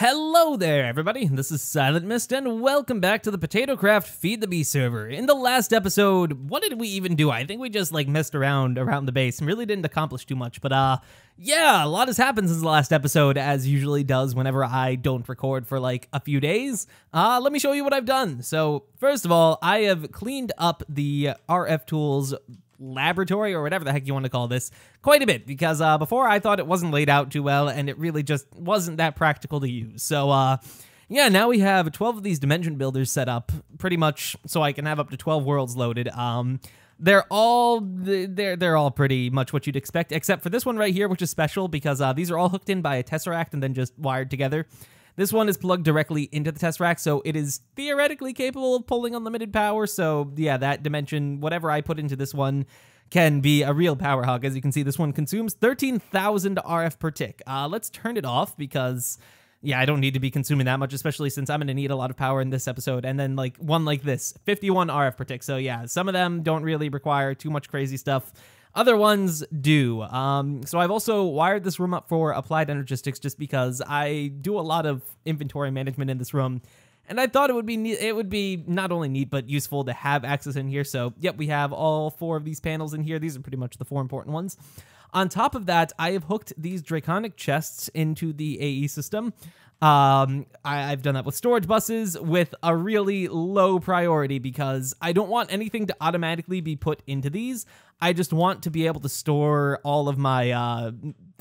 Hello there, everybody. This is Silent Mist, and welcome back to the Potatocraft Feed the Bee server. In the last episode, what did we even do? I think we just, messed around the base and really didn't accomplish too much. But, yeah, a lot has happened since the last episode, as usually does whenever I don't record for, a few days. Let me show you what I've done. So, first of all, I have cleaned up the RF Tools laboratory, or whatever the heck you want to call this, quite a bit, because before I thought it wasn't laid out too well, and it really just wasn't that practical to use. So, yeah, now we have 12 of these dimension builders set up, pretty much so I can have up to 12 worlds loaded. They're all pretty much what you'd expect, except for this one right here, which is special, because these are all hooked in by a tesseract and then just wired together. This one is plugged directly into the tesseract, so it is theoretically capable of pulling unlimited power. So, yeah, that dimension, whatever I put into this one, can be a real power hog. As you can see, this one consumes 13,000 RF per tick. Let's turn it off because, yeah, I don't need to be consuming that much, especially since I'm going to need a lot of power in this episode. And then, one like this, 51 RF per tick. So, yeah, some of them don't really require too much crazy stuff. Other ones do. So I've also wired this room up for applied energistics just because I do a lot of inventory management in this room, and I thought it would be not only neat but useful to have access in here. So yep, we have all 4 of these panels in here. These are pretty much the 4 important ones. On top of that, I have hooked these Draconic chests into the AE system. I've done that with storage buses with a really low priority because I don't want anything to automatically be put into these. I just want to be able to store all of my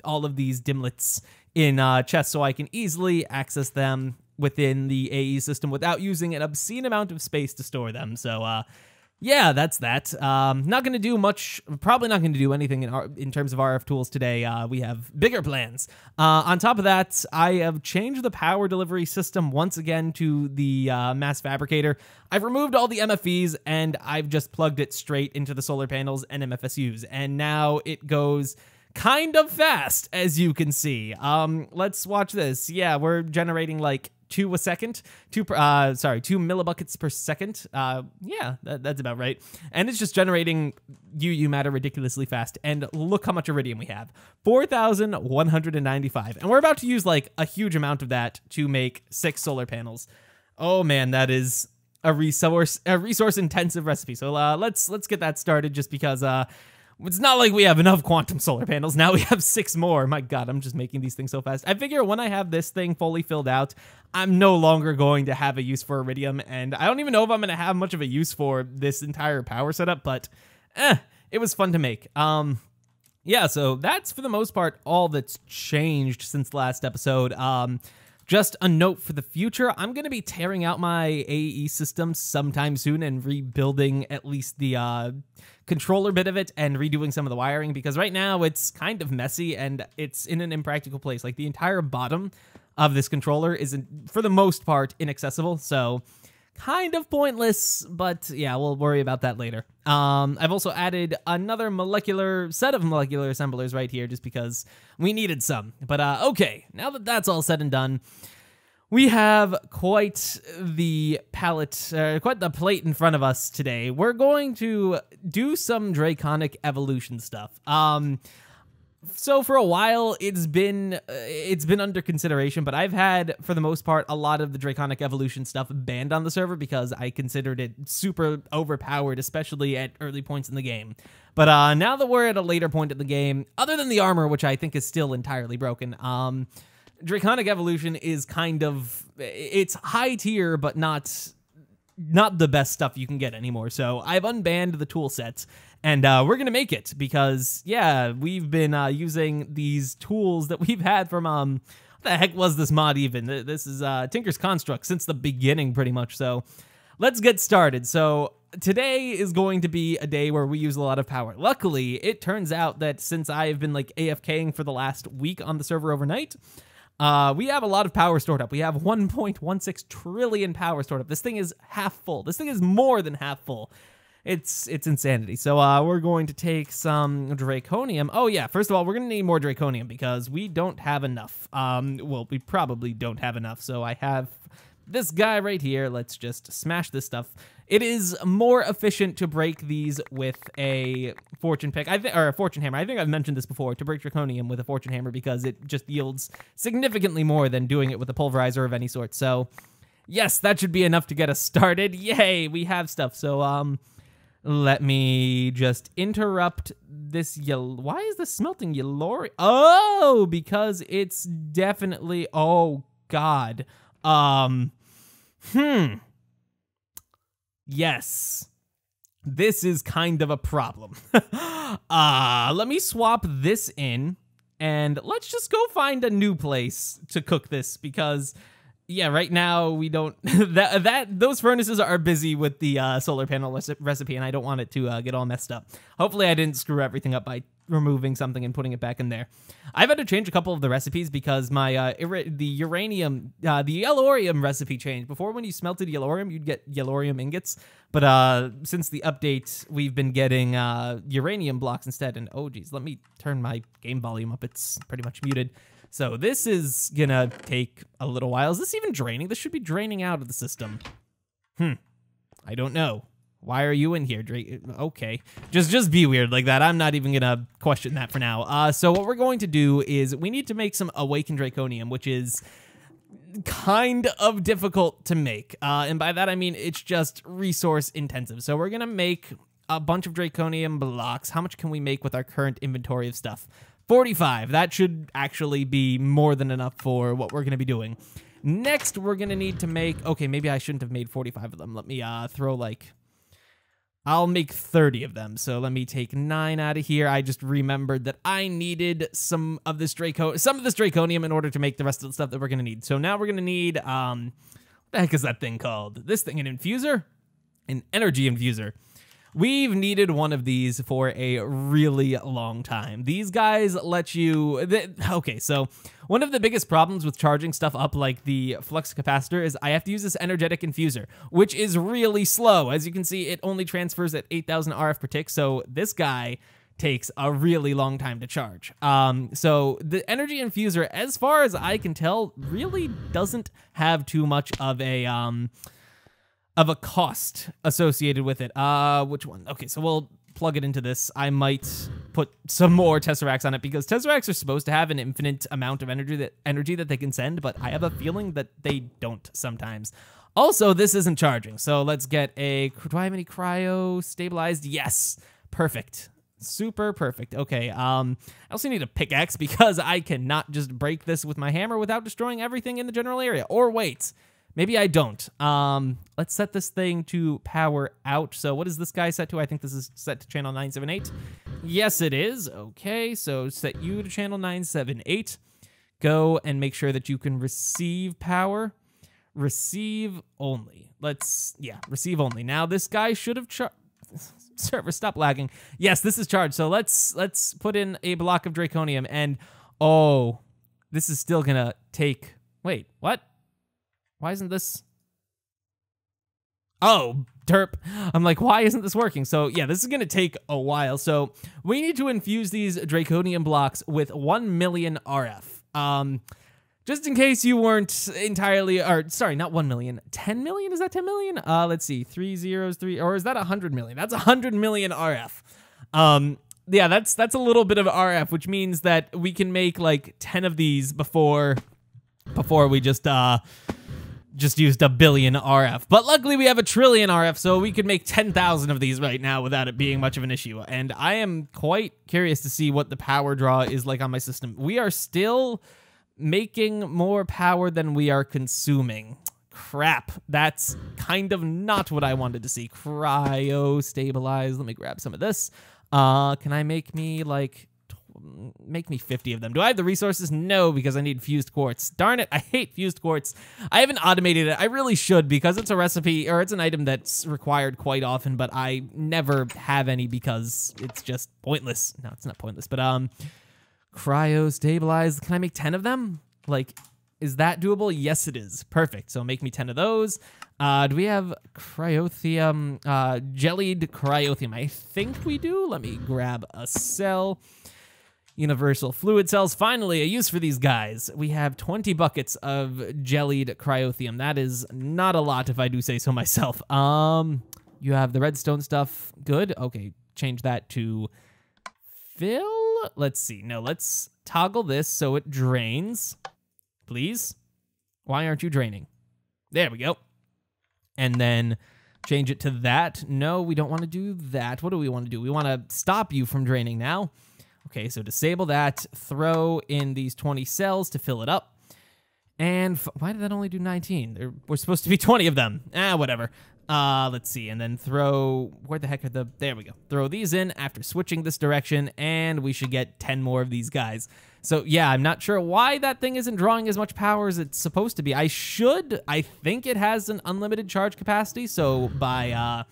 all of these dimlets in chests so I can easily access them within the AE system without using an obscene amount of space to store them. So yeah, that's that. Not going to do much, probably not going to do anything in terms of RF tools today. We have bigger plans. On top of that, I have changed the power delivery system once again to the mass fabricator. I've removed all the MFEs and I've just plugged it straight into the solar panels and MFSUs. And now it goes kind of fast, as you can see. Let's watch this. Yeah, we're generating 2 a second, 2 millibuckets per second. Yeah, that's about right. And it's just generating UU matter ridiculously fast. And look how much iridium we have, 4,195. And we're about to use a huge amount of that to make 6 solar panels. Oh man, that is a resource intensive recipe. So let's get that started, just because it's not like we have enough quantum solar panels. Now we have 6 more. My God, I'm just making these things so fast. I figure when I have this thing fully filled out, I'm no longer going to have a use for iridium, and I don't even know if I'm going to have much of a use for this entire power setup, but it was fun to make. Yeah, so that's for the most part all that's changed since the last episode. Just a note for the future, I'm going to be tearing out my AE system sometime soon and rebuilding at least the controller bit of it and redoing some of the wiring, because right now it's kind of messy and it's in an impractical place. The entire bottom of this controller is, for the most part, inaccessible, so kind of pointless, but yeah, we'll worry about that later. I've also added another set of molecular assemblers right here just because we needed some. But okay, now that that's all said and done, we have quite the plate in front of us today. We're going to do some Draconic evolution stuff. So for a while, it's been under consideration, but I've had, for the most part, a lot of the Draconic evolution stuff banned on the server because I considered it super overpowered, especially at early points in the game. But now that we're at a later point in the game, other than the armor, which I think is still entirely broken, Draconic evolution is it's high tier, but not the best stuff you can get anymore. So I've unbanned the tool sets, and we're going to make it because, yeah, we've been using these tools that we've had from, what the heck was this mod even? This is Tinker's Construct since the beginning, pretty much. So let's get started. So today is going to be a day where we use a lot of power. Luckily, it turns out that since I have been AFKing for the last week on the server overnight, we have a lot of power stored up. We have 1.16 trillion power stored up. This thing is half full. This thing is more than half full. It's insanity. So we're going to take some Draconium. Oh yeah, first of all, we're going to need more Draconium because we don't have enough. Well, we probably don't have enough. So I have this guy right here. Let's just smash this stuff. It is more efficient to break these with a fortune pick, or a fortune hammer. I think I've mentioned this before, to break Draconium with a fortune hammer, because it just yields significantly more than doing it with a pulverizer of any sort. So, yes, that should be enough to get us started. Yay, we have stuff. So, let me just interrupt this yellow. Why is this smelting yellorium? Oh, because it's definitely, oh, God. Yes. This is kind of a problem. Let me swap this in, and let's just go find a new place to cook this, because yeah, right now we don't those furnaces are busy with the solar panel recipe, and I don't want it to get all messed up. Hopefully I didn't screw everything up by removing something and putting it back in there. I've had to change a couple of the recipes because my the yellorium recipe changed. Before, when you smelted yellorium, you'd get yellorium ingots, but since the update, we've been getting uranium blocks instead. And oh geez, let me turn my game volume up. It's pretty much muted. So this is gonna take a little while. Is this even draining? This should be draining out of the system. I don't know. Why are you in here, Drake? Okay. Just be weird like that. I'm not even gonna question that for now. So what we're going to do is we need to make some awakened Draconium, which is kind of difficult to make. And by that I mean it's just resource intensive. So we're gonna make a bunch of Draconium blocks. How much can we make with our current inventory of stuff? 45. That should actually be more than enough for what we're going to be doing. Next, we're going to need to make... Okay, maybe I shouldn't have made 45 of them. Let me throw, like... I'll make 30 of them. So let me take 9 out of here. I just remembered that I needed some of this Draconium in order to make the rest of the stuff that we're going to need. So now we're going to need... what the heck is that thing called? This thing, an infuser? An energy infuser. We've needed one of these for a really long time. These guys let you... Okay, so one of the biggest problems with charging stuff up like the flux capacitor is I have to use this energetic infuser, which is really slow. As you can see, it only transfers at 8,000 RF per tick, so this guy takes a really long time to charge. So the energy infuser, as far as I can tell, really doesn't have too much of a cost associated with it. Which one? Okay, so we'll plug it into this. I might put some more Tesseracts on it, because Tesseracts are supposed to have an infinite amount of energy that they can send, but I have a feeling that they don't sometimes. Also, this isn't charging, so let's get a... Do I have any cryo stabilized? Yes. Perfect. Super perfect. Okay, I also need a pickaxe, because I cannot just break this with my hammer without destroying everything in the general area. Or wait... Maybe I don't. Let's set this thing to power out. So what is this guy set to? I think this is set to channel 978. Yes, it is. Okay, so set you to channel 978. Go and make sure that you can receive power. Receive only. Receive only. Now this guy should have charged. Server, stop lagging. Yes, this is charged. So let's put in a block of Draconium, and oh, this is still gonna take... Wait, what? Why isn't this... Oh, derp. I'm like, why isn't this working? So yeah, this is going to take a while. So we need to infuse these Draconium blocks with 1 million RF. Just in case you weren't entirely... Or, sorry, not 1 million. 10 million? Is that 10 million? Let's see. 3 zeros, 3... Or is that 100 million? That's 100 million RF. Yeah, that's a little bit of RF, which means that we can make like 10 of these before we just used 1 billion RF. But luckily we have 1 trillion RF, so we could make 10,000 of these right now without it being much of an issue. And I am quite curious to see what the power draw is like on my system. We are still making more power than we are consuming. Crap. That's kind of not what I wanted to see. Cryo stabilize. Let me grab some of this. Can I make me like... Make me 50 of them. Do I have the resources? No, because I need fused quartz. Darn it, I hate fused quartz. I haven't automated it. I really should, because it's a recipe, or it's an item that's required quite often, but I never have any because it's just pointless. No, it's not pointless, but cryo stabilize. Can I make 10 of them? Like, is that doable? Yes, it is. Perfect. So make me 10 of those. Do we have cryothium, jellied cryothium? I think we do. Let me grab a cell. Universal fluid cells. Finally, a use for these guys. We have 20 buckets of jellied cryotheum. That is not a lot if I do say so myself. You have the redstone stuff. Good. Okay, change that to fill. Let's see. No, let's toggle this so it drains. Please. Why aren't you draining? There we go. And then change it to that. No, we don't want to do that. What do we want to do? We want to stop you from draining now. Okay, so disable that. Throw in these 20 cells to fill it up. And why did that only do 19? There were supposed to be 20 of them. Whatever. Let's see. And then throw... Where the heck are the... There we go. Throw these in after switching this direction, and we should get 10 more of these guys. So, yeah, I'm not sure why that thing isn't drawing as much power as it's supposed to be. I think it has an unlimited charge capacity, so by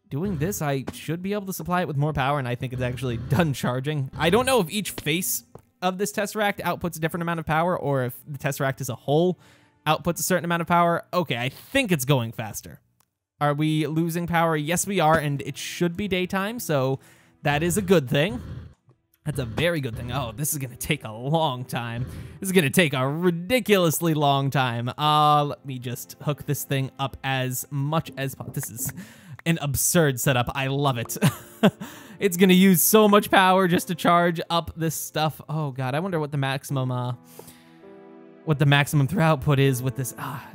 doing this, I should be able to supply it with more power, and I think it's actually done charging. I don't know if each face of this Tesseract outputs a different amount of power, or if the Tesseract as a whole outputs a certain amount of power. Okay, I think it's going faster. Are we losing power? Yes, we are, and it should be daytime, so that is a good thing. That's a very good thing. Oh, this is going to take a long time. This is going to take a ridiculously long time. Let me just hook this thing up as much as possible. This is an absurd setup. I love it. It's going to use so much power just to charge up this stuff. Oh, God, I wonder what the maximum through output is with this.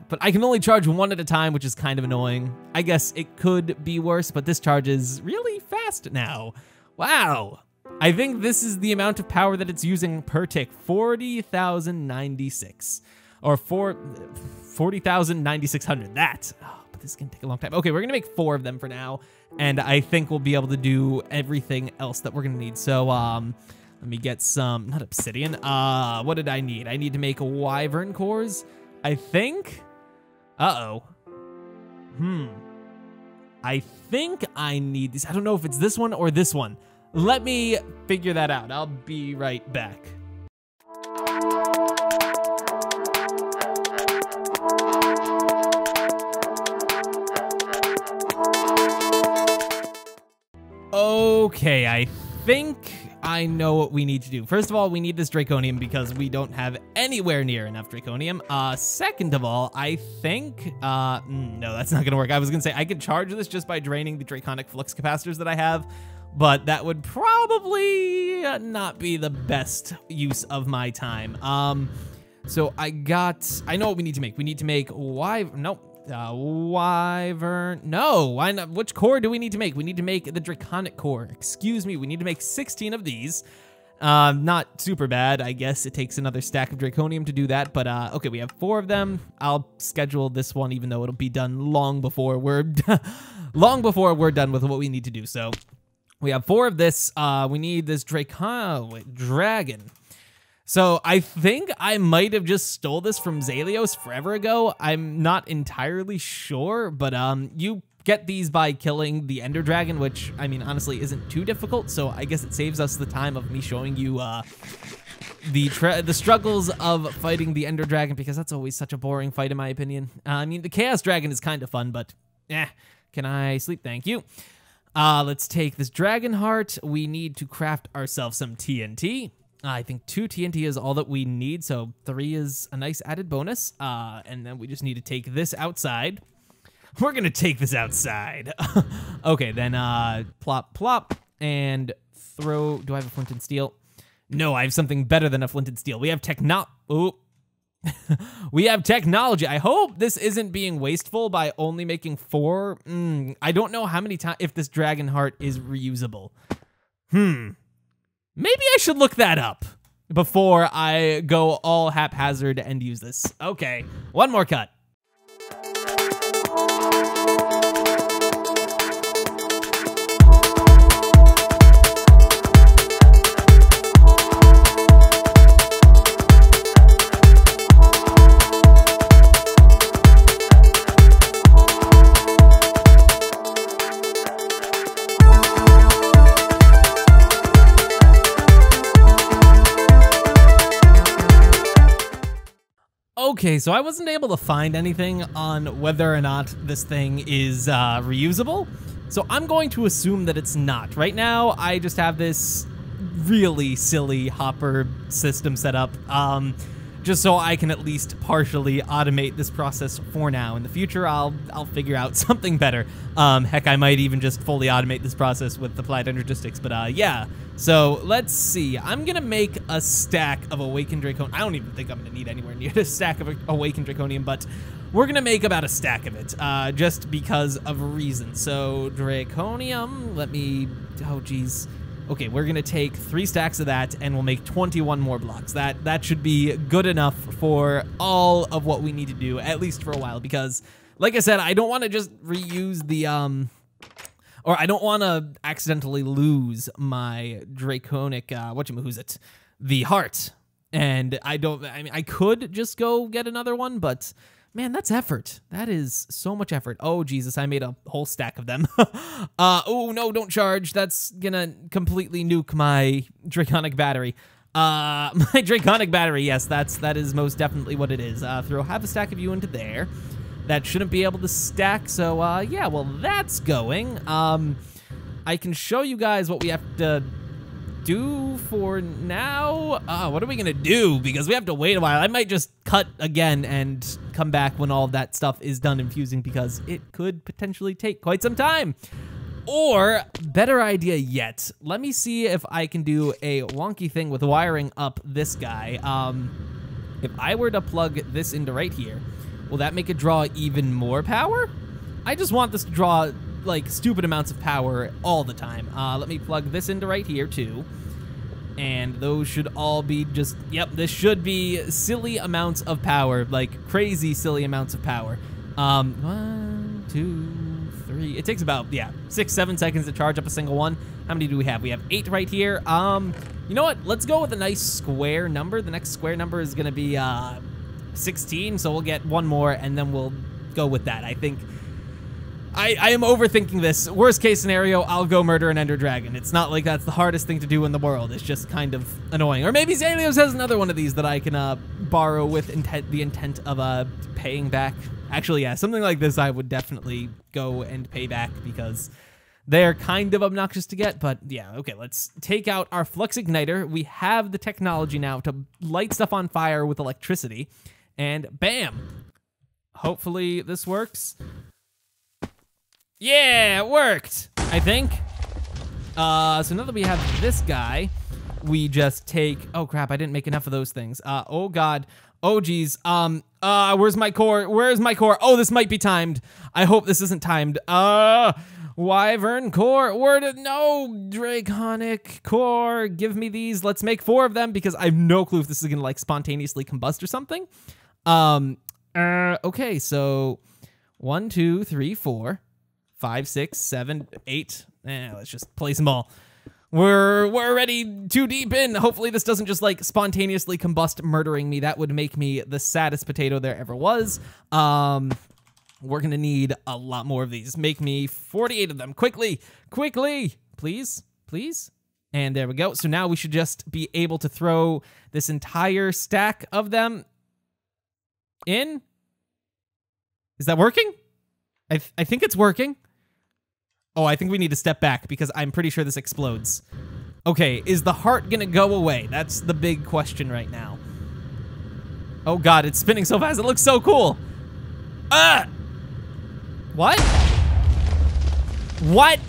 But I can only charge one at a time, which is kind of annoying. I guess it could be worse, but this charges really fast now. Wow. I think this is the amount of power that it's using per tick. 40,096. Or 40,9600. That. Oh, but this is going to take a long time. Okay, we're going to make 4 of them for now. And I think we'll be able to do everything else that we're going to need. So, let me get some, not obsidian. What did I need? I need to make wyvern cores, I think. Uh-oh. I think I need these. I don't know if it's this one or this one. Let me figure that out. I'll be right back. Okay, I think I know what we need to do. First of all, we need this draconium because we don't have anywhere near enough draconium. Second of all, I think, no, that's not gonna work. I was gonna say I could charge this just by draining the draconic flux capacitors that I have, but that would probably not be the best use of my time. So I know what we need to make. We need to make wyvern, no, why not? Which core do we need to make? We need to make the Draconic core. Excuse me, we need to make 16 of these. Not super bad. I guess it takes another stack of Draconium to do that, but okay, we have 4 of them. I'll schedule this one, even though it'll be done long before we're done with what we need to do. So we have 4 of this. We need this dragon. So I think I might have just stole this from Zalios forever ago. I'm not entirely sure, but you get these by killing the Ender Dragon, which, I mean, honestly isn't too difficult, so I guess it saves us the time of me showing you the struggles of fighting the Ender Dragon, because that's always such a boring fight in my opinion. I mean, the Chaos Dragon is kind of fun, but can I sleep? Thank you. Let's take this Dragon Heart. We need to craft ourselves some TNT. I think 2 TNT is all that we need, so 3 is a nice added bonus. And then we just need to take this outside. We're gonna take this outside. Okay, then plop, plop, and throw. Do I have a flint and steel? No, I have something better than a flint and steel. We have we have technology. I hope this isn't being wasteful by only making 4. I don't know how many times, if this Dragon Heart is reusable. Maybe I should look that up before I go all haphazard and use this. Okay, one more cut. Okay, so I wasn't able to find anything on whether or not this thing is reusable, so I'm going to assume that it's not. Right now, I just have this really silly hopper system set up, just so I can at least partially automate this process for now. In the future, I'll figure out something better. Heck, I might even just fully automate this process with applied energistics, but yeah. So let's see. I'm gonna make a stack of Awakened Draconium. I don't even think I'm gonna need anywhere near a stack of Awakened Draconium, but we're gonna make about a stack of it, just because of reasons. So Draconium, let me, oh geez. Okay, we're gonna take 3 stacks of that, and we'll make 21 more blocks. That should be good enough for all of what we need to do, at least for a while, because, like I said, I don't want to just reuse the, or I don't want to accidentally lose my Draconic, whatchamahoosit, the heart. And I mean, I could just go get another one, but man, that's effort. That is so much effort. Oh, Jesus, I made a whole stack of them. Oh, no, don't charge. That's gonna completely nuke my Draconic battery. My Draconic battery, yes, that is most definitely what it is. Throw half a stack of you into there. That shouldn't be able to stack, so, yeah, well, that's going. I can show you guys what we have to do for now. What are we gonna do? Because we have to wait a while. I might just cut again and come back when all of that stuff is done infusing, because it could potentially take quite some time. Or, better idea yet, let me see if I can do a wonky thing with wiring up this guy. If I were to plug this into right here, will that make it draw even more power? I just want this to draw, like, stupid amounts of power all the time. Let me plug this into right here, too. And those should all be just, yep, this should be silly amounts of power, like, crazy silly amounts of power. 1, 2, 3. It takes about, yeah, 6, 7 seconds to charge up a single one. How many do we have? We have 8 right here. You know what? Let's go with a nice square number. The next square number is going to be 16, so we'll get one more, and then we'll go with that. I think I am overthinking this. Worst case scenario, I'll go murder an Ender Dragon. It's not like that's the hardest thing to do in the world. It's just kind of annoying. Or maybe Zalios has another one of these that I can borrow with the intent of paying back. Actually, yeah, something like this I would definitely go and pay back, because they're kind of obnoxious to get. But yeah, okay, let's take out our Flux Igniter. We have the technology now to light stuff on fire with electricity. And bam! Hopefully this works. Yeah, it worked, I think. So now that we have this guy, we just take, oh crap, I didn't make enough of those things. Oh god, oh geez, where's my core? Where's my core? Oh, this might be timed. I hope this isn't timed. Wyvern core, no, Draconic core, give me these. Let's make 4 of them, because I have no clue if this is gonna, like, spontaneously combust or something. Okay, so 1, 2, 3, 4. 5, 6, 7, 8. Let's just place them all. We're already too deep in. Hopefully this doesn't just, like, spontaneously combust, murdering me. That would make me the saddest potato there ever was. We're gonna need a lot more of these. Make me 48 of them. Quickly, quickly, please, please. And there we go. So now we should just be able to throw this entire stack of them in. Is that working? I think it's working. Oh, I think we need to step back, because I'm pretty sure this explodes. Okay, is the heart gonna go away? That's the big question right now. Oh god, it's spinning so fast. It looks so cool. What? What?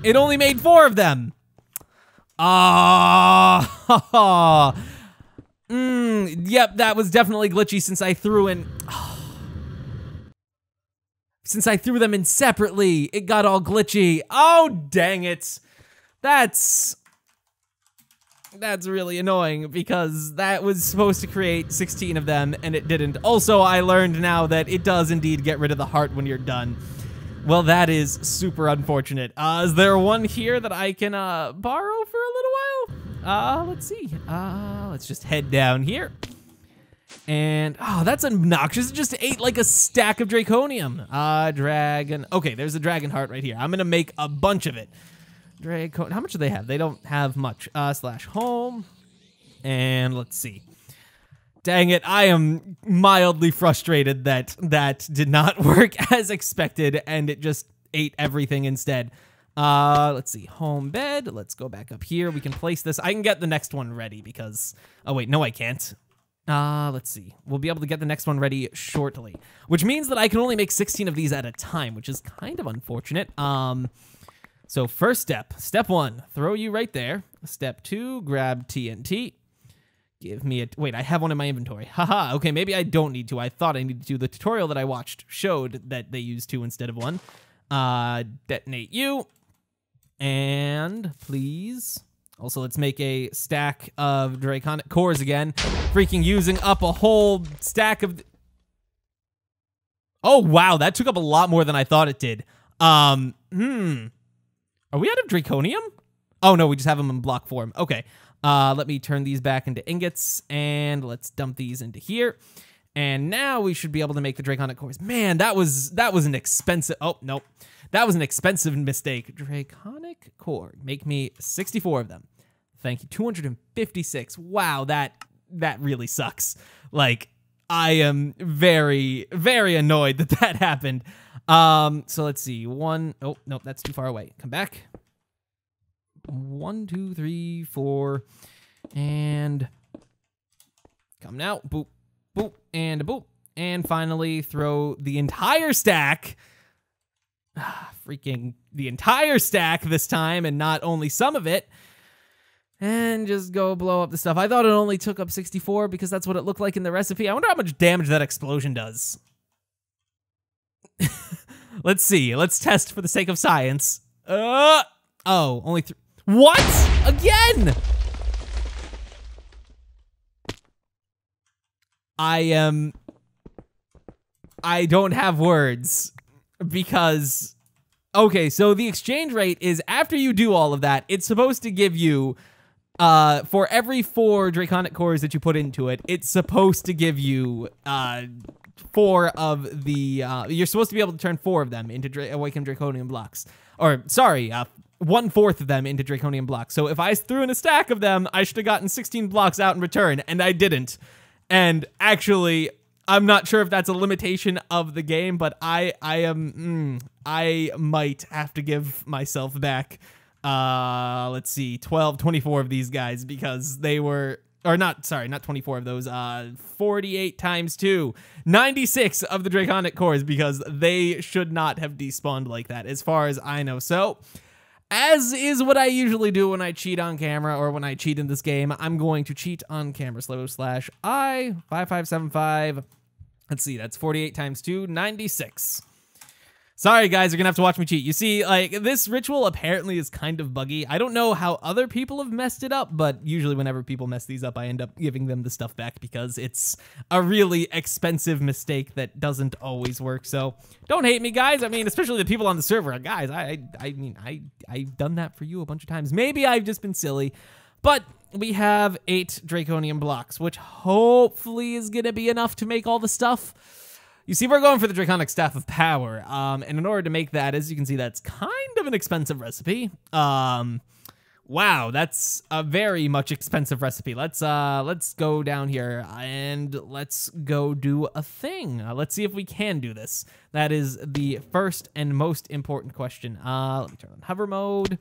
It only made 4 of them. Yep, that was definitely glitchy, since I threw in... Since I threw them in separately, it got all glitchy. Oh, dang it. That's really annoying, because that was supposed to create 16 of them, and it didn't. Also, I learned now that it does indeed get rid of the heart when you're done. Well, that is super unfortunate. Is there one here that I can borrow for a little while? Let's see. Let's just head down here. And, oh, that's obnoxious. It just ate like a stack of Draconium. Dragon. Okay, there's a dragon heart right here. I'm gonna make a bunch of it. How much do they have? They don't have much. Slash home. And let's see. Dang it, I am mildly frustrated that that did not work as expected, and it just ate everything instead. Let's see, home bed. Let's go back up here. We can place this. I can get the next one ready because, oh wait, no, I can't. Let's see. We'll be able to get the next one ready shortly, which means that I can only make 16 of these at a time, which is kind of unfortunate. So first step 1, throw you right there. Step 2, grab TNT. Give me a, wait, I have one in my inventory. Haha, okay, maybe I don't need to. I thought I needed to. The tutorial that I watched showed that they used 2 instead of 1. Detonate you. And please. Also, let's make a stack of Draconic cores again. Freaking using up a whole stack of... Oh, wow, that took up a lot more than I thought it did. Are we out of Draconium? Oh, no, we just have them in block form. Okay. Let me turn these back into ingots, and let's dump these into here. And now we should be able to make the Draconic cores. Man, that was an expensive... Oh, nope. That was an expensive mistake. Draconic core. Make me 64 of them. Thank you. 256. Wow, that really sucks. Like, I am very, very annoyed that that happened. So let's see. 1... Oh, nope, that's too far away. Come back. 1, 2, 3, 4. And... Come now. Boop. Boop. And a boop. And finally, throw the entire stack... freaking the entire stack this time, and not only some of it, and just go blow up the stuff. I thought it only took up 64 because that's what it looked like in the recipe. I wonder how much damage that explosion does. Let's see. Let's test for the sake of science. Oh, only what? Again? I don't have words. Because, okay, so the exchange rate is after you do all of that, it's supposed to give you, for every 4 Draconic cores that you put into it, it's supposed to give you 4 of the, you're supposed to be able to turn 4 of them into Awakened Draconian blocks. Or, sorry, 1/4 of them into Draconian blocks. So if I threw in a stack of them, I should have gotten 16 blocks out in return, and I didn't. And actually... I'm not sure if that's a limitation of the game, but I might have to give myself back, let's see, 24 of these guys because they were, or not 24 of those, 48 times 2, 96 of the Draconic cores because they should not have despawned like that as far as I know. So, as is what I usually do when I cheat on camera or when I cheat in this game, I'm going to cheat on camera /I5575. Let's see, that's 48 times 2, 96. Sorry, guys, you're gonna have to watch me cheat. You see, like, this ritual apparently is kind of buggy. I don't know how other people have messed it up, but usually whenever people mess these up, I end up giving them the stuff back because it's a really expensive mistake that doesn't always work. So don't hate me, guys. I mean, especially the people on the server. Guys, I've done that for you a bunch of times. Maybe I've just been silly, but we have 8 Draconian blocks, which hopefully is gonna be enough to make all the stuff. You see, we're going for the Draconic Staff of Power, and in order to make that, as you can see, that's kind of an expensive recipe. Wow, that's a very much expensive recipe. Let's go down here, and let's go do a thing. Let's see if we can do this. That is the first and most important question. Let me turn on hover mode.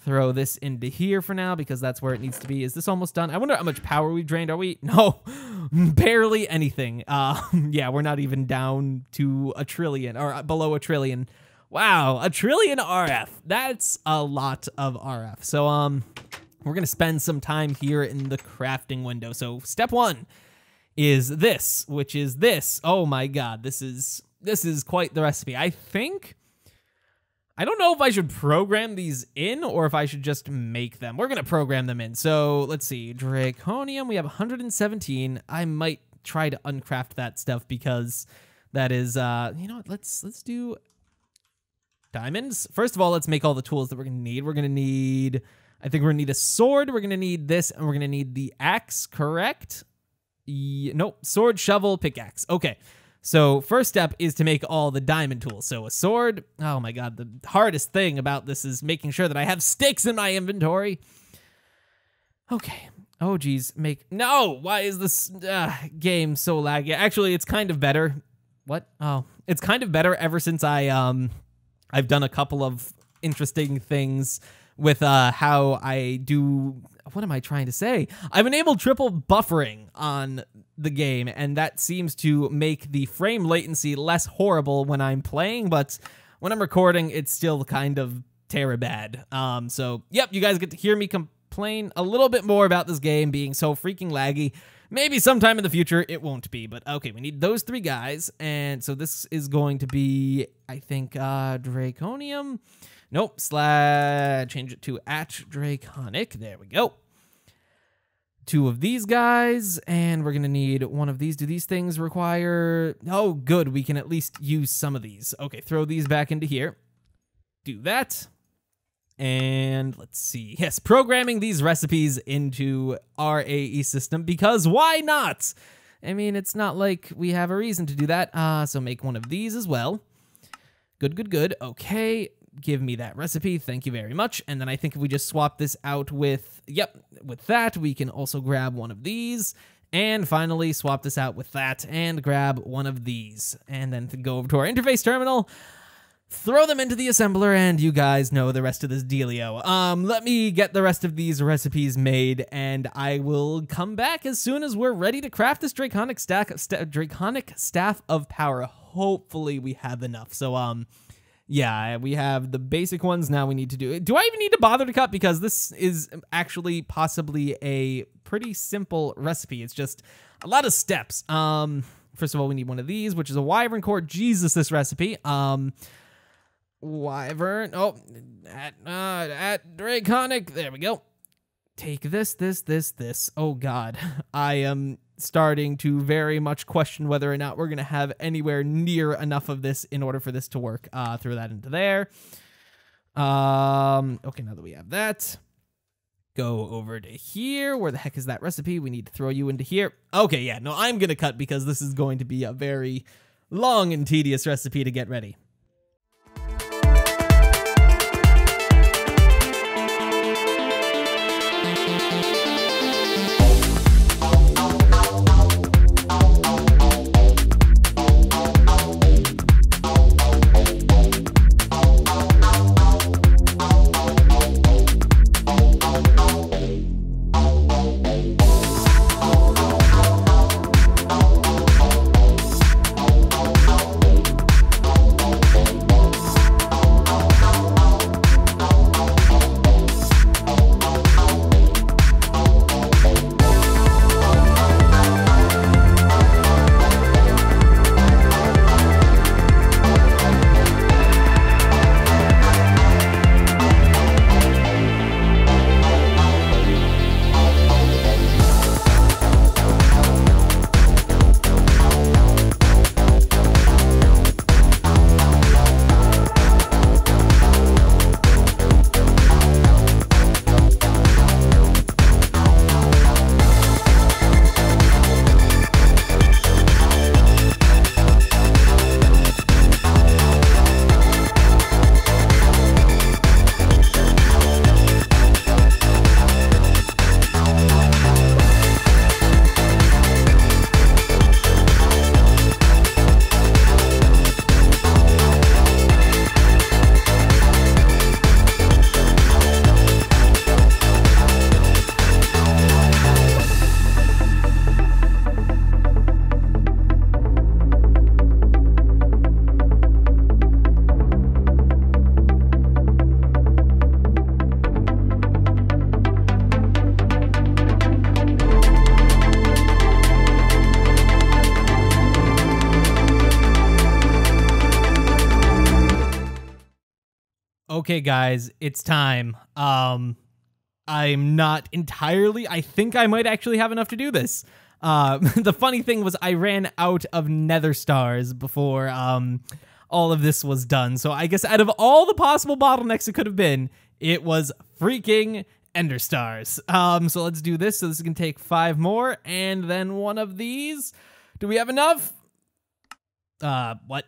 Throw this into here for now because that's where it needs to be. Is this almost done? I wonder how much power we've drained. Are we? No, barely anything. Yeah, we're not even down to a trillion or below a trillion. Wow, a trillion RF. That's a lot of RF. So, we're going to spend some time here in the crafting window. So, step 1 is this, which is this. Oh my God, this is quite the recipe. I don't know if I should program these in or if I should just make them. We're going to program them in. So let's see. Draconium, we have 117. I might try to uncraft that stuff because that is, you know what? Let's do diamonds. First of all, let's make all the tools that we're going to need. We're going to need, I think we're going to need a sword. We're going to need this, and we're going to need the axe, correct? Nope. Sword, shovel, pickaxe. Okay. So first step is to make all the diamond tools. So a sword. Oh my God, the hardest thing about this is making sure that I have sticks in my inventory. Okay. Oh geez, no. Why is this game so laggy? Actually, it's kind of better. What? Oh, it's kind of better ever since I've done a couple of interesting things with how I do. What am I trying to say? I've enabled triple buffering on the game, and that seems to make the frame latency less horrible when I'm playing, but when I'm recording, it's still kind of bad. So, yep, you guys get to hear me complain a little bit more about this game being so freaking laggy. Maybe sometime in the future it won't be, but okay, we need those 3 guys, and so this is going to be, I think, Draconium. Nope, change it to @Draconic. There we go. 2 of these guys, and we're gonna need 1 of these. Do these things require... Oh, good, we can at least use some of these. Okay, throw these back into here. Do that. And let's see. Yes, programming these recipes into our AE system, because why not? I mean, it's not like we have a reason to do that. So make 1 of these as well. Good, good, good. Okay, give me that recipe. Thank you very much. And then I think if we just swap this out with, yep, with that, we can also grab 1 of these. And finally, swap this out with that and grab 1 of these. And then to go over to our interface terminal, throw them into the assembler, and you guys know the rest of this dealio. Let me get the rest of these recipes made, and I will come back as soon as we're ready to craft this Draconic Staff of Power. Hopefully we have enough. So, yeah, we have the basic ones. Now we need to do... Do I even need to bother to cut? Because this is actually possibly a pretty simple recipe. It's just a lot of steps. First of all, we need 1 of these, which is a wyvern core. Jesus, this recipe. Wyvern. Oh, at Draconic. There we go. Take this. Oh, God. I am starting to very much question whether or not we're going to have anywhere near enough of this in order for this to work. Throw that into there. Okay, now that we have that, go over to here. Where the heck is that recipe? We need to throw you into here. Okay, yeah. No, I'm going to cut because this is going to be a very long and tedious recipe to get ready. Okay, guys, it's time. I'm not entirely... I think I might actually have enough to do this. The funny thing was I ran out of nether stars before all of this was done. So I guess out of all the possible bottlenecks it could have been, it was freaking ender stars. So let's do this. So this is going to take 5 more, and then 1 of these. Do we have enough? What?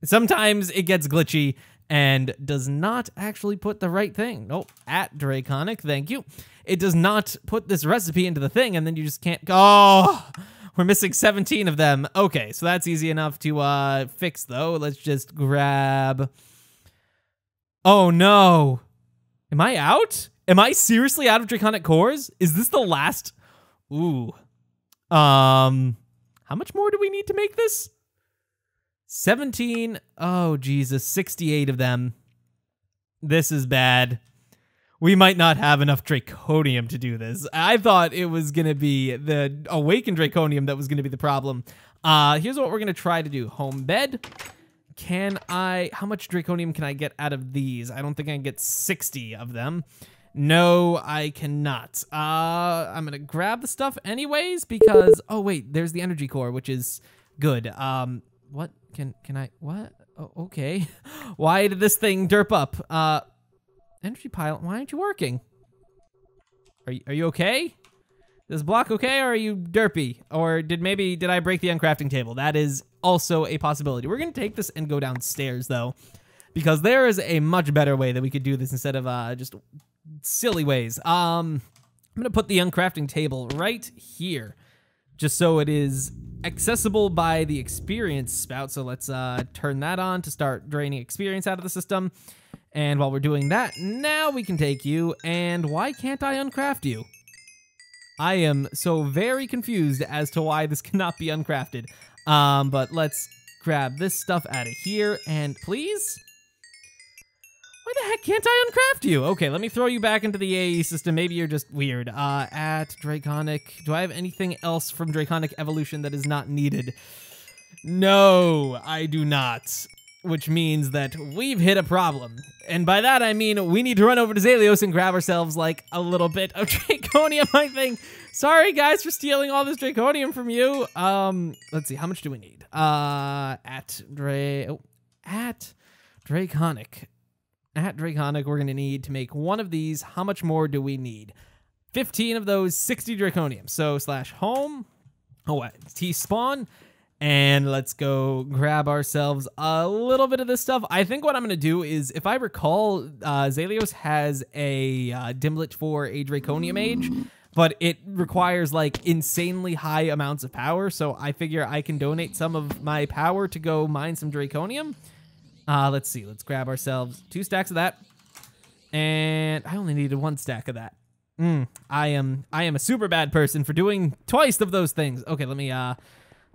Sometimes it gets glitchy and does not actually put the right thing. Nope, at Draconic, thank you. It does not put this recipe into the thing, and then you just can't go. Oh, we're missing 17 of them. Okay, so that's easy enough to fix, though. Let's just grab Oh no. Am I out? Am I seriously out of Draconic cores? Is this the last? Ooh. How much more do we need to make this? 17. Oh, Jesus. 68 of them. This is bad. We might not have enough Draconium to do this. I thought it was going to be the Awakened Draconium that was going to be the problem. Here's what we're going to try to do. Home bed. How much Draconium can I get out of these? I don't think I can get 60 of them. No, I cannot. I'm going to grab the stuff anyways because, oh wait, there's the energy core, which is good. What can I, what? Oh, okay. Why did this thing derp up? Energy pile, why aren't you working? Are you okay? Is block okay, or are you derpy? Or did I break the uncrafting table? That is also a possibility. We're gonna take this and go downstairs though, because there is a much better way that we could do this instead of just silly ways. I'm gonna put the uncrafting table right here, just so it is accessible by the experience spout. So let's turn that on to start draining experience out of the system. And while we're doing that, now we can take you, and why can't I uncraft you? I am so very confused as to why this cannot be uncrafted. But let's grab this stuff out of here, and please? Why the heck can't I uncraft you? Okay, let me throw you back into the AE system. Maybe you're just weird. At Draconic, do I have anything else from Draconic Evolution that is not needed? No, I do not. Which means that we've hit a problem. And by that, I mean we need to run over to Zalios and grab ourselves, like, a little bit of Draconium, I think. Sorry, guys, for stealing all this Draconium from you. Let's see, how much do we need? At Draconic. At Draconic, we're going to need to make one of these. How much more do we need? 15 of those, 60 Draconium. So, /home. Oh, what? T-spawn. And let's go grab ourselves a little bit of this stuff. I think what I'm going to do is, if I recall, Zalios has a dimlet for a Draconium Age, but it requires, like, insanely high amounts of power, so I figure I can donate some of my power to go mine some Draconium. Let's see. Let's grab ourselves 2 stacks of that. And I only needed 1 stack of that. I am a super bad person for doing twice of those things. Okay, let me,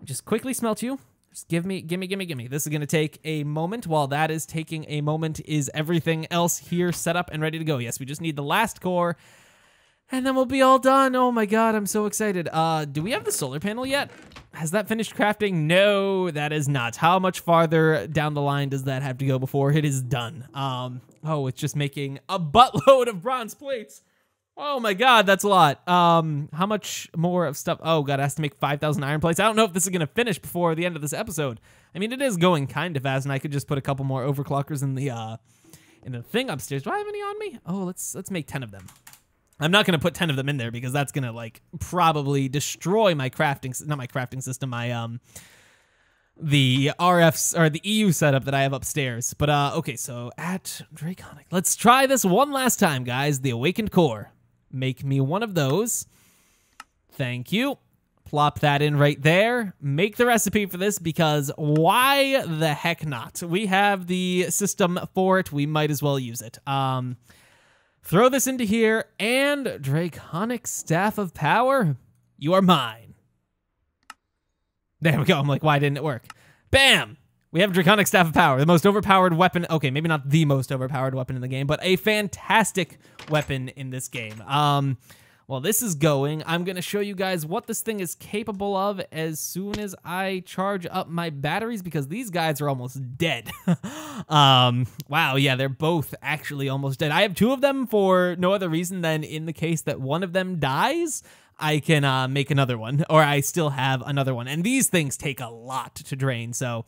just quickly smelt you. Just gimme. This is going to take a moment. While that is taking a moment, is everything else here set up and ready to go? Yes, we just need the last core, and then we'll be all done. Oh my god, I'm so excited. Do we have the solar panel yet? Has that finished crafting? No, that is not. How much farther down the line does that have to go before it is done? Oh, it's just making a buttload of bronze plates. Oh my god, that's a lot. How much more of stuff? Oh god, it has to make 5,000 iron plates. I don't know if this is gonna finish before the end of this episode. I mean, it is going kind of fast, and I could just put a couple more overclockers in the thing upstairs. Do I have any on me? Oh, let's make 10 of them. I'm not gonna put 10 of them in there because that's gonna, like, probably destroy my crafting, not my crafting system, my the RFs or the EU setup that I have upstairs. But okay, so at Draconic, let's try this one last time, guys. The Awakened Core. Make me one of those. Thank you. Plop that in right there. Make the recipe for this because why the heck not? We have the system for it. We might as well use it. Throw this into here, and Draconic Staff of Power, you are mine. There we go. I'm like, why didn't it work? Bam! We have Draconic Staff of Power, the most overpowered weapon. Okay, maybe not the most overpowered weapon in the game, but a fantastic weapon in this game. While this is going, I'm going to show you guys what this thing is capable of as soon as I charge up my batteries, because these guys are almost dead. Wow, yeah, they're both actually almost dead. I have 2 of them for no other reason than in the case that one of them dies, I can make another one, or I still have another one. And these things take a lot to drain, so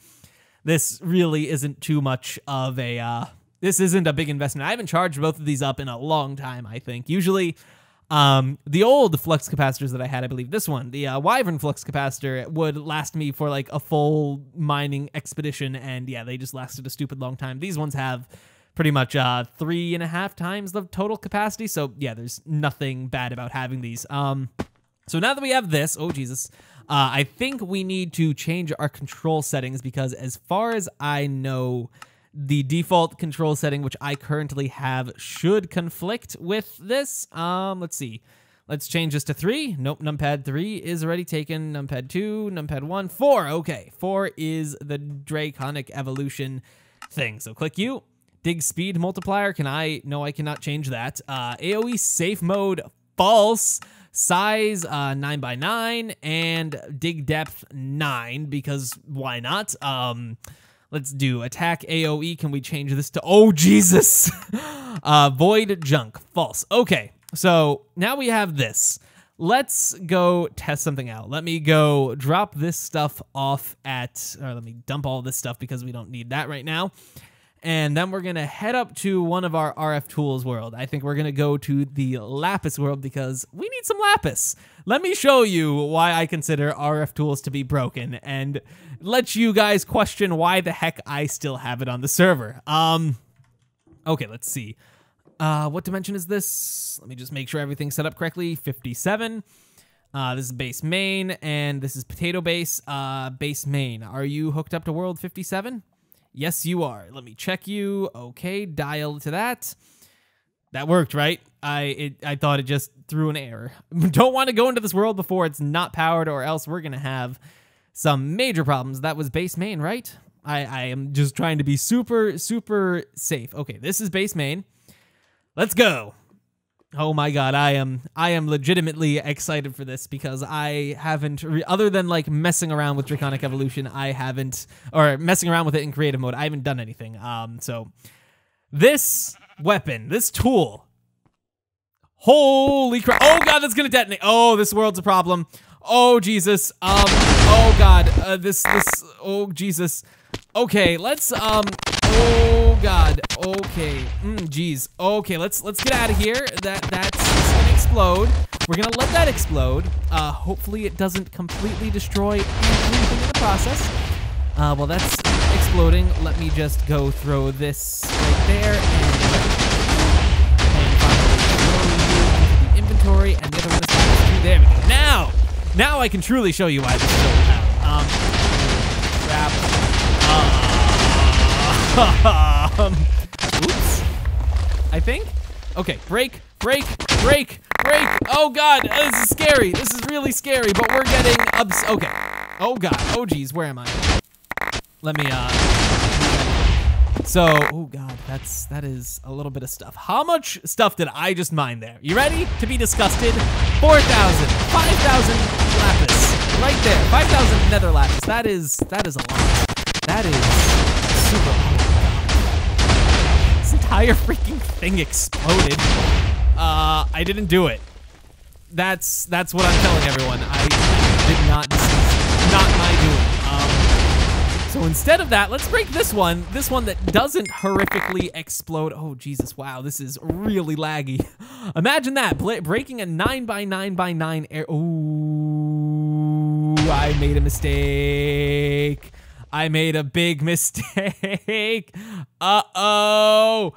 this really isn't too much of a, this isn't a big investment. I haven't charged both of these up in a long time, I think. Usually, the old flux capacitors that I had, I believe this one, the Wyvern flux capacitor, would last me for like a full mining expedition, and yeah, they just lasted a stupid long time. These ones have pretty much 3.5 times the total capacity, so yeah, there's nothing bad about having these. So now that we have this, oh Jesus, I think we need to change our control settings because as far as I know, the default control setting, which I currently have, should conflict with this. Let's see. Let's change this to 3. Nope, numpad 3 is already taken. Numpad 2, numpad 1, 4. Okay, 4 is the Draconic evolution thing. So click U. Dig speed multiplier. Can I? No, I cannot change that. AoE safe mode, false. Size 9x9 and dig depth 9 because why not? Let's do attack AoE. Can we change this to, oh Jesus, void junk, false. Okay, so now we have this. Let's go test something out. Let me go drop this stuff off at, or let me dump all this stuff because we don't need that right now. And then we're going to head up to one of our RF tools world. I think we're going to go to the lapis world because we need some lapis. Let me show you why I consider RF tools to be broken and let you guys question why the heck I still have it on the server. Okay, let's see. What dimension is this? Let me just make sure everything's set up correctly. 57. This is base main and this is potato base. Base main. Are you hooked up to world 57? Yes, you are. Let me check you. Okay, dial to that. That worked, right? I thought it just threw an error. Don't want to go into this world before it's not powered or else we're going to have some major problems. That was base main, right? I am just trying to be super, super safe. Okay, this is base main. Let's go. Oh my god, I am legitimately excited for this because I haven't, other than like messing around with Draconic Evolution, I haven't, or messing around with it in creative mode, I haven't done anything. So this weapon, this tool, holy crap, oh god, that's gonna detonate. Oh, this world's a problem. Oh Jesus, oh god, oh Jesus. Okay, let's, oh god, okay, geez, okay, let's get out of here. That's gonna explode. We're gonna let that explode. Hopefully it doesn't completely destroy anything in the process. While that's exploding, let me just go throw this right there and finally throw you into the inventory, and the other one is there we go. Now I can truly show you why this is so loud. Crap. Oops. I think. Okay, break. Oh god, this is scary. This is really scary, but we're getting okay. Oh god. Oh geez, where am I? Let me so, oh god, that is a little bit of stuff. How much stuff did I just mine there? You ready to be disgusted? 4,000, 5,000 lapis. Right there. 5,000 nether lapis. That is a lot. That is super. This entire freaking thing exploded. I didn't do it. That's what I'm telling everyone. I did not. This is not my doing. So instead of that, let's break this one. This one that doesn't horrifically explode. Oh Jesus! Wow, this is really laggy. Imagine that breaking a 9x9x9 air. Ooh, I made a mistake. I made a big mistake. Uh-oh.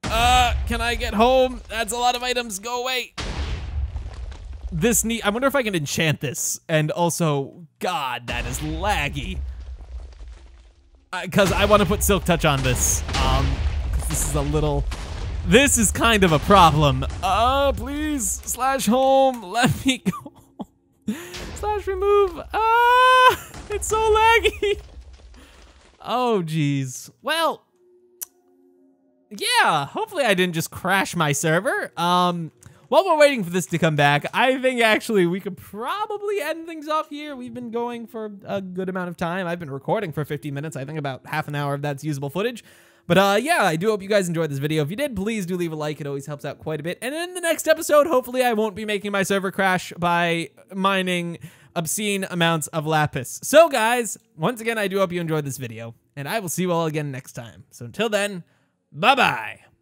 Can I get home? That's a lot of items. Go away. I wonder if I can enchant this. And also, God, that is laggy. Because I want to put Silk Touch on this. Because this is kind of a problem. Please, /home, let me go. /remove. It's so laggy. Oh, geez. Well, yeah, hopefully I didn't just crash my server. While we're waiting for this to come back, I think actually we could probably end things off here. We've been going for a good amount of time. I've been recording for 50 minutes. I think about half an hour of that's usable footage. But yeah, I do hope you guys enjoyed this video. If you did, please do leave a like. It always helps out quite a bit. And in the next episode, hopefully I won't be making my server crash by mining obscene amounts of lapis. So guys, once again, I do hope you enjoyed this video, and I will see you all again next time. So until then, bye-bye.